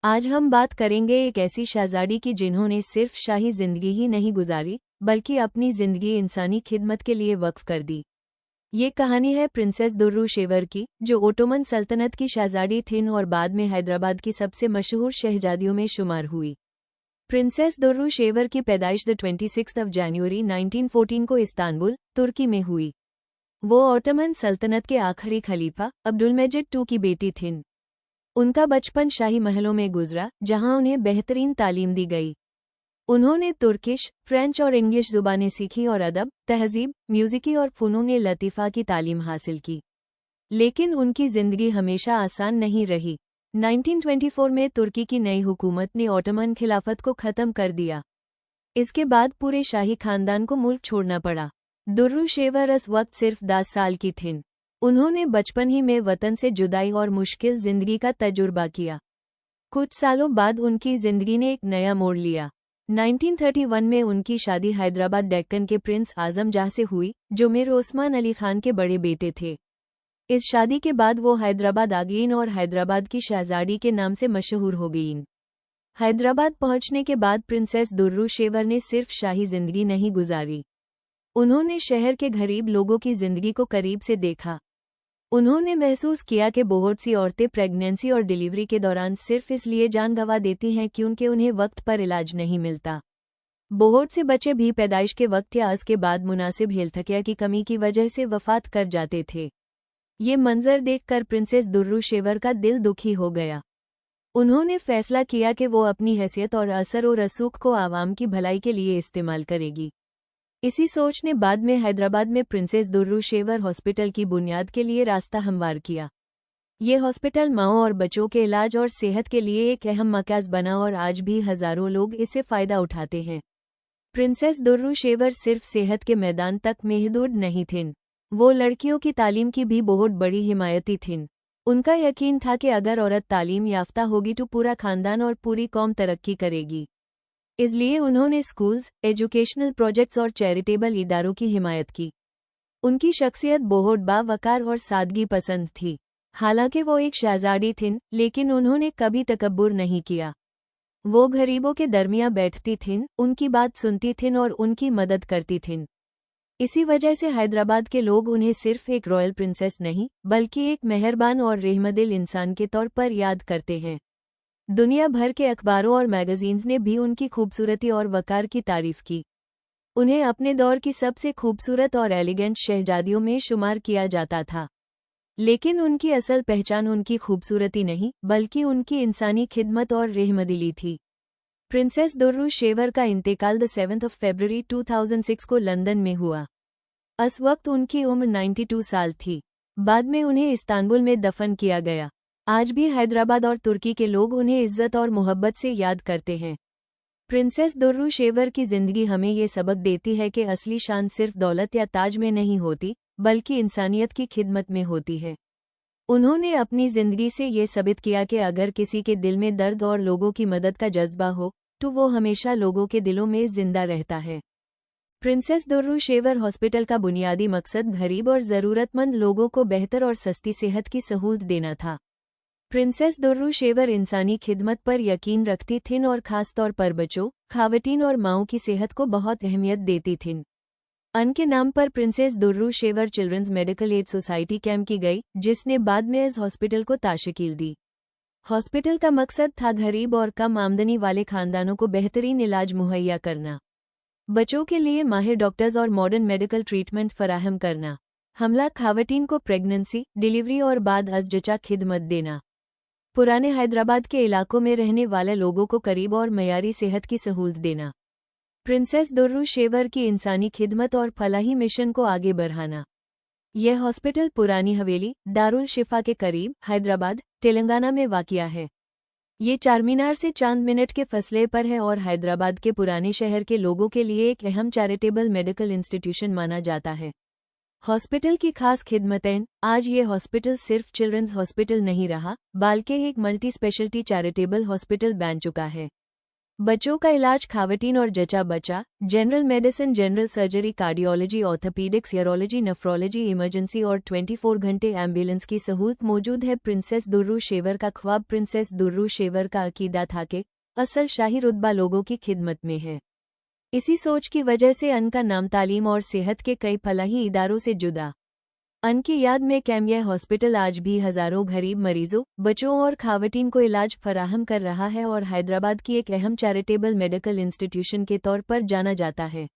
आज हम बात करेंगे एक ऐसी शहजादी की जिन्होंने सिर्फ शाही जिंदगी ही नहीं गुजारी बल्कि अपनी जिंदगी इंसानी खिदमत के लिए वक्फ कर दी। ये कहानी है प्रिंसेस दुर्रू-शेवर की, जो ओटोमन सल्तनत की शहजादी थीं और बाद में हैदराबाद की सबसे मशहूर शहजादियों में शुमार हुई। प्रिंसेस दुर्रू-शेवर की पैदाइश 26 जनवरी 1914 को इस्तांबुल, तुर्की में हुई। वो ओटोमन सल्तनत के आखिरी खलीफा अब्दुलमेजिद II की बेटी थीं। उनका बचपन शाही महलों में गुजरा, जहां उन्हें बेहतरीन तालीम दी गई। उन्होंने तुर्किश, फ्रेंच और इंग्लिश जुबानें सीखी और अदब, तहजीब, म्यूजिकी और फ़नून लतीफ़ा की तालीम हासिल की। लेकिन उनकी जिंदगी हमेशा आसान नहीं रही। 1924 में तुर्की की नई हुकूमत ने ओटोमन खिलाफत को ख़त्म कर दिया। इसके बाद पूरे शाही खानदान को मुल्क छोड़ना पड़ा। दुर्रू-शेवर इस वक्त सिर्फ 10 साल की थीं। उन्होंने बचपन ही में वतन से जुदाई और मुश्किल जिंदगी का तजुर्बा किया। कुछ सालों बाद उनकी जिंदगी ने एक नया मोड़ लिया। 1931 में उनकी शादी हैदराबाद डेक्कन के प्रिंस आजम शाह से हुई, जो मीर ओस्मान अली खान के बड़े बेटे थे। इस शादी के बाद वो हैदराबाद आ गईं और हैदराबाद की शहजादी के नाम से मशहूर हो गईं। हैदराबाद पहुंचने के बाद प्रिंसेस दुर्रू-शेवर ने सिर्फ शाही जिंदगी नहीं गुजारी। उन्होंने शहर के गरीब लोगों की जिंदगी को करीब से देखा। उन्होंने महसूस किया कि बहुत सी औरतें प्रेगनेंसी और डिलीवरी के दौरान सिर्फ इसलिए जान गंवा देती हैं क्योंकि उन्हें वक्त पर इलाज नहीं मिलता। बहुत से बच्चे भी पैदाइश के वक्त या उसके बाद मुनासिब हेल्थकेयर की कमी की वजह से वफात कर जाते थे। ये मंजर देखकर प्रिंसेस दुर्रू-शेवर का दिल दुखी हो गया। उन्होंने फैसला किया कि वो अपनी हैसियत और असर और रसूख को आवाम की भलाई के लिए इस्तेमाल करेगी। इसी सोच ने बाद में हैदराबाद में प्रिंसेस दुर्रू-शेवर हॉस्पिटल की बुनियाद के लिए रास्ता हमवार किया। ये हॉस्पिटल माओं और बच्चों के इलाज और सेहत के लिए एक अहम मरकज़ बना और आज भी हज़ारों लोग इससे फ़ायदा उठाते हैं। प्रिंसेस दुर्रू-शेवर सिर्फ सेहत के मैदान तक महदूद नहीं थीं, वो लड़कियों की तालीम की भी बहुत बड़ी हिमायती थीं। उनका यकीन था कि अगर औरत तालीम याफ्ता होगी तो पूरा खानदान और पूरी कौम तरक्की करेगी। इसलिए उन्होंने स्कूल्स, एजुकेशनल प्रोजेक्ट्स और चैरिटेबल इदारों की हिमायत की। उनकी शख्सियत बहुत बावकार और सादगी पसंद थी। हालांकि वो एक शहजादी थीं, लेकिन उन्होंने कभी तकब्बुर नहीं किया। वो गरीबों के दरमियान बैठती थीं, उनकी बात सुनती थीं और उनकी मदद करती थीं। इसी वजह से हैदराबाद के लोग उन्हें सिर्फ एक रॉयल प्रिंसेस नहीं, बल्कि एक मेहरबान और रहमदिल इंसान के तौर पर याद करते हैं। दुनिया भर के अखबारों और मैगजीन्स ने भी उनकी खूबसूरती और वकार की तारीफ की। उन्हें अपने दौर की सबसे खूबसूरत और एलिगेंट शहजादियों में शुमार किया जाता था। लेकिन उनकी असल पहचान उनकी खूबसूरती नहीं, बल्कि उनकी इंसानी खिदमत और रहमदिली थी। प्रिंसेस दुर्रू-शेवर का इंतकाल 7 फरवरी 2006 को लंदन में हुआ। इस वक्त उनकी उम्र 92 साल थी। बाद में उन्हें इस्तांबुल में दफन किया गया। आज भी हैदराबाद और तुर्की के लोग उन्हें इज्जत और मोहब्बत से याद करते हैं। प्रिंसेस दुर्रू-शेवर की जिंदगी हमें ये सबक देती है कि असली शान सिर्फ दौलत या ताज में नहीं होती, बल्कि इंसानियत की खिदमत में होती है। उन्होंने अपनी जिंदगी से ये साबित किया कि अगर किसी के दिल में दर्द और लोगों की मदद का जज्बा हो, तो वो हमेशा लोगों के दिलों में जिंदा रहता है। प्रिंसेस दुर्रू-शेवर हॉस्पिटल का बुनियादी मकसद गरीब और ज़रूरतमंद लोगों को बेहतर और सस्ती सेहत की सहूलत देना था। प्रिंसेस दुर्रू-शेवर इंसानी खिदमत पर यकीन रखती थीं और ख़ास तौर पर बच्चों, ख़वातीन और माओं की सेहत को बहुत अहमियत देती थीं। उनके नाम पर princess Durru Shehvar children's medical aid society camp की गई, जिसने बाद में इस हॉस्पिटल को ताशकील दी। हॉस्पिटल का मकसद था गरीब और कम आमदनी वाले खानदानों को बेहतरीन इलाज मुहैया करना, बच्चों के लिए माहिर डॉक्टर्स और मॉडर्न मेडिकल ट्रीटमेंट फराहम करना, हमला ख़वातीन को प्रेगनेंसी, डिलीवरी और बाद अज़ खिदमत देना, पुराने हैदराबाद के इलाकों में रहने वाले लोगों को करीब और मयारी सेहत की सहूलत देना। प्रिंसेस दुर्रू-शेवर की इंसानी खिदमत और फलाही मिशन को आगे बढ़ाना। यह हॉस्पिटल पुरानी हवेली, दारुल शिफा के करीब, हैदराबाद, तेलंगाना में वाक़िया है। ये चारमीनार से चंद मिनट के फासले पर है और हैदराबाद के पुराने शहर के लोगों के लिए एक अहम चैरिटेबल मेडिकल इंस्टीट्यूशन माना जाता है। हॉस्पिटल की खास खिदमतें। आज ये हॉस्पिटल सिर्फ चिल्ड्रंस हॉस्पिटल नहीं रहा, बल्कि एक मल्टी स्पेशलिटी चैरिटेबल हॉस्पिटल बन चुका है। बच्चों का इलाज खावटीन और जचा बचा, general medicine, general surgery, cardiology, orthopaedics, urology, nephrology, emergency और 24 घंटे एम्बुलेंस की सहूलत मौजूद है। प्रिंसेस दुर्रू शेवर का ख्वाब। प्रिंसेस दुर्रू शेवर का अकीदा था कि असल शाही रुतबा लोगों की खिदमत में है। इसी सोच की वजह से अन का नाम तालीम और सेहत के कई फलाही इदारों से जुदा। अन की याद में कैमिया हॉस्पिटल आज भी हज़ारों गरीब मरीजों, बच्चों और खावटीन को इलाज फराहम कर रहा है और हैदराबाद की एक अहम चैरिटेबल मेडिकल इंस्टीट्यूशन के तौर पर जाना जाता है।